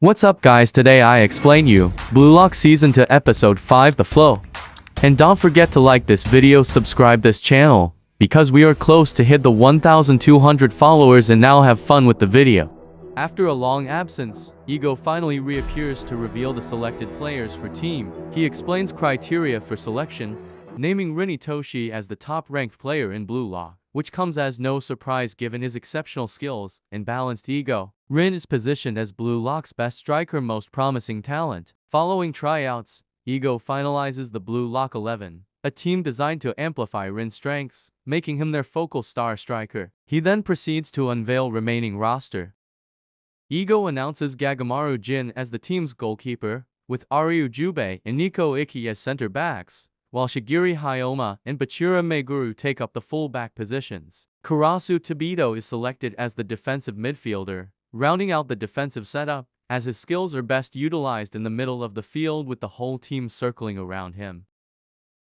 What's up guys, today I explain you Blue Lock Season 2 Episode 5 The Flow. And don't forget to like this video, subscribe this channel, because we are close to hit the 1,200 followers and now have fun with the video. After a long absence, Ego finally reappears to reveal the selected players for team. He explains criteria for selection, naming Rin Itoshi as the top-ranked player in Blue Lock, which comes as no surprise given his exceptional skills and balanced ego. Rin is positioned as Blue Lock's best striker, most promising talent. Following tryouts, Ego finalizes the Blue Lock 11, a team designed to amplify Rin's strengths, making him their focal star striker. He then proceeds to unveil remaining roster. Ego announces Gagamaru Jin as the team's goalkeeper, with Aryu Jubei and Nico Iki as center backs, while Shigiri Hyoma and Bachira Meguru take up the full-back positions. Karasu Tobito is selected as the defensive midfielder, rounding out the defensive setup, as his skills are best utilized in the middle of the field with the whole team circling around him.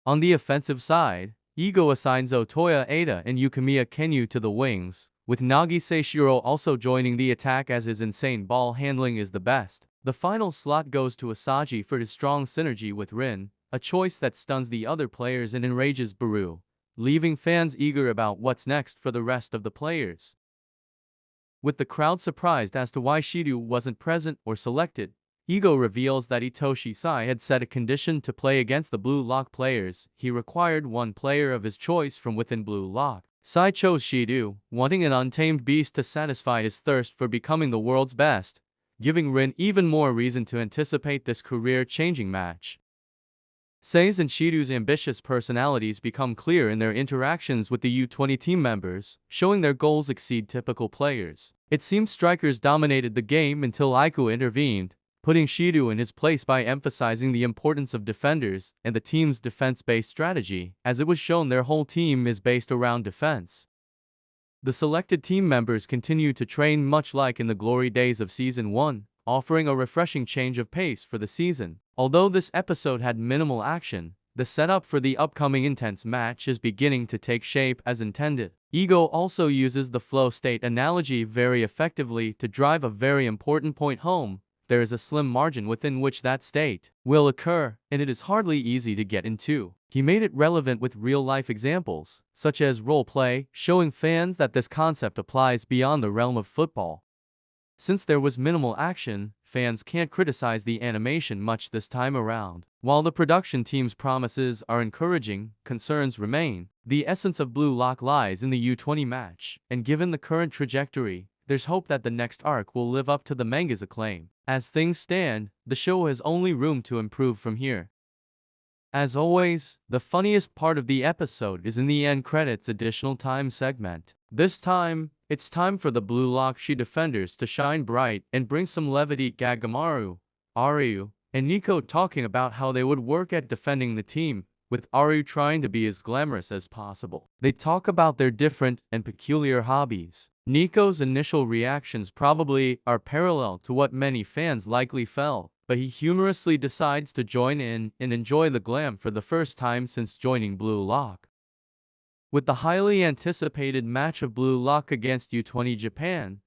On the offensive side, Ego assigns Otoya Ada and Yukimiya Kenyu to the wings, with Nagise Shiro also joining the attack as his insane ball handling is the best. The final slot goes to Asaji for his strong synergy with Rin, a choice that stuns the other players and enrages Baru, leaving fans eager about what's next for the rest of the players. With the crowd surprised as to why Shido wasn't present or selected, Ego reveals that Itoshi Sai had set a condition to play against the Blue Lock players. He required one player of his choice from within Blue Lock. Sai chose Shido, wanting an untamed beast to satisfy his thirst for becoming the world's best, giving Rin even more reason to anticipate this career-changing match. Sei's and Shido's ambitious personalities become clear in their interactions with the U20 team members, showing their goals exceed typical players. It seems strikers dominated the game until Aiku intervened, putting Shido in his place by emphasizing the importance of defenders and the team's defense-based strategy, as it was shown their whole team is based around defense. The selected team members continue to train much like in the glory days of Season 1, offering a refreshing change of pace for the season. Although this episode had minimal action, the setup for the upcoming intense match is beginning to take shape as intended. Ego also uses the flow state analogy very effectively to drive a very important point home. There is a slim margin within which that state will occur, and it is hardly easy to get into. He made it relevant with real-life examples, such as role-play, showing fans that this concept applies beyond the realm of football. Since there was minimal action, fans can't criticize the animation much this time around. While the production team's promises are encouraging, concerns remain. The essence of Blue Lock lies in the U20 match, and given the current trajectory, there's hope that the next arc will live up to the manga's acclaim. As things stand, the show has only room to improve from here. As always, the funniest part of the episode is in the end credits additional time segment. This time, it's time for the Blue Lock defenders to shine bright and bring some levity. Gagamaru, Aryu, and Nico talking about how they would work at defending the team, with Aryu trying to be as glamorous as possible. They talk about their different and peculiar hobbies. Nico's initial reactions probably are parallel to what many fans likely felt, but he humorously decides to join in and enjoy the glam for the first time since joining Blue Lock. With the highly anticipated match of Blue Lock against U20 Japan,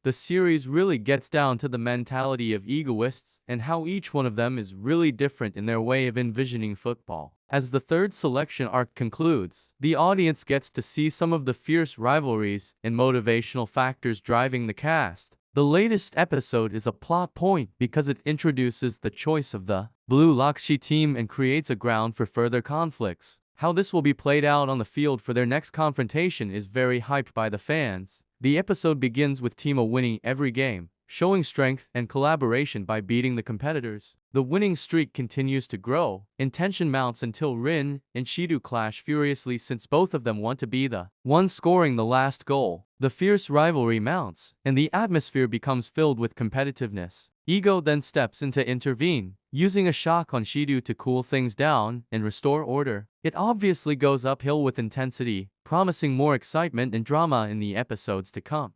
the series really gets down to the mentality of egoists and how each one of them is really different in their way of envisioning football. As the third selection arc concludes, the audience gets to see some of the fierce rivalries and motivational factors driving the cast. The latest episode is a plot point because it introduces the choice of the Blue Lock team and creates a ground for further conflicts. How this will be played out on the field for their next confrontation is very hyped by the fans. The episode begins with Timo winning every game, showing strength and collaboration by beating the competitors. The winning streak continues to grow, and tension mounts until Rin and Shido clash furiously since both of them want to be the one scoring the last goal. The fierce rivalry mounts, and the atmosphere becomes filled with competitiveness. Ego then steps in to intervene, using a shock on Shido to cool things down and restore order. It obviously goes uphill with intensity, promising more excitement and drama in the episodes to come.